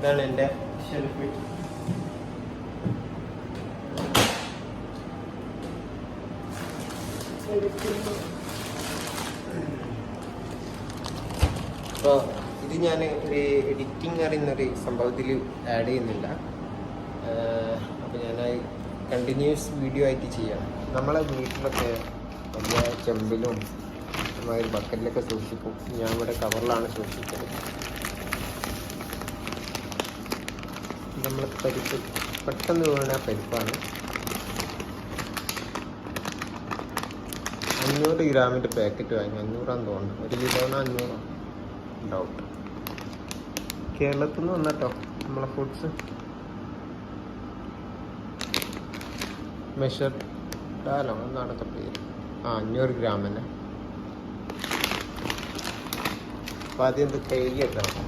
ഇതാണ് എൻ്റെ ഷെൽഫ്. അപ്പോൾ ഇത് ഞാൻ ഒരു എഡിറ്റിംഗ് അറിയുന്നൊരു സംഭവത്തിൽ ആഡ് ചെയ്യുന്നില്ല. അപ്പോൾ ഞാൻ കണ്ടിന്യൂസ് വീഡിയോ ആയിട്ട് ചെയ്യാം. നമ്മളെ വീട്ടിലൊക്കെ വലിയ ചെമ്പിലും ഒരു ബക്കറ്റിലൊക്കെ സൂക്ഷിക്കും. ഞാൻ ഇവിടെ കവറിലാണ് സൂക്ഷിച്ചത്. നമ്മൾ പരിപ്പ് പെട്ടെന്ന് വീണ പരിപ്പാണ്. 500 ഗ്രാമിൻ്റെ പാക്കറ്റ് വാങ്ങി. 500 തോന്നുന്നു. 1 കിലോന് 500 ഉണ്ടാവും. കേരളത്തിൽ നിന്ന് വന്നട്ടോ നമ്മളെ ഫുഡ്സ്. മെഷർ ഡാലോ എന്നാണ് പേര്. 500 ഗ്രാം തന്നെ. അപ്പോൾ ആദ്യം ഇത് കഴുകി വെക്കണം.